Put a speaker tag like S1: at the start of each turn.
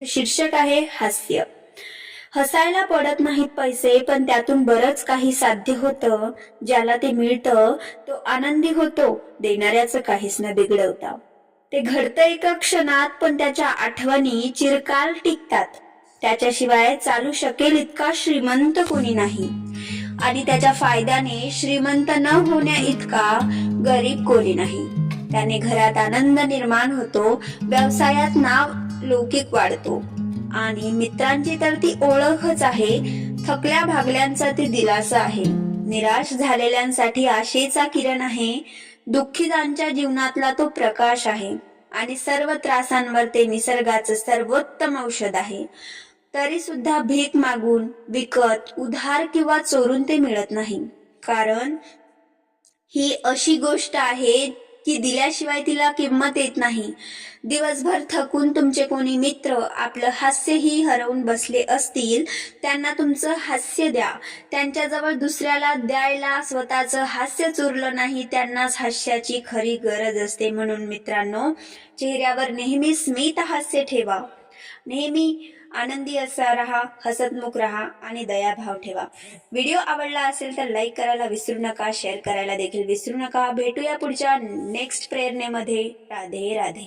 S1: शीर्षक आहे हास्य. हसायला पडत नाहीत पैसे, पण त्यातून बरंच काही साध्य होतं. ज्याला ते मिळतं तो आनंदी होतो, देणाऱ्याचं काहीच न बिघडवता. ते घडतं एका क्षणात, पण त्याच्या आठवणी चिरकाल टिकतात. त्याच्याशिवाय चालू शकेल इतका श्रीमंत कोणी नाही, आणि त्याच्या फायद्याने श्रीमंत न होण्या इतका गरीब कोणी नाही. त्याने घरात आनंद निर्माण होतो, व्यवसायात नाव लौकिक वाढतो, आणि मित्रांची तर ती ओळखच आहे. थकल्या भागल्यांचा ती दिलासा आहे, निराश झालेल्यांसाठी आशेचा किरण आहे, दुःखितांच्या जीवनातला तो प्रकाश आहे, आणि सर्व त्रासांवर ते निसर्गाचं सर्वोत्तम औषध आहे. तरी सुद्धा भीक मागून, विकत, उधार किंवा चोरून ते मिळत नाही, कारण ही अशी गोष्ट आहे की दिल्याशिवाय तिला किंमत येत नाही. दिवसभर थकून तुमचे कोणी मित्र आपलं हास्यही हरवून बसले असतील, त्यांना तुमचं हास्य द्या. त्यांच्याजवळ दुसऱ्याला द्यायला स्वतःचं हास्य चुरलं नाही, त्यांनाच हास्याची खरी गरज असते. म्हणून मित्रांनो, चेहऱ्यावर नेहमी स्मित हास्य ठेवा, नेहमी आनंदी असा राहा, हसतमुख राहा आणि दयाभाव ठेवा. व्हिडिओ आवडला असेल तर लाईक करायला विसरू नका, शेअर करायला देखील विसरू नका. भेटूया पुढच्या नेक्स्ट प्रेरणेमध्ये. राधे राधे.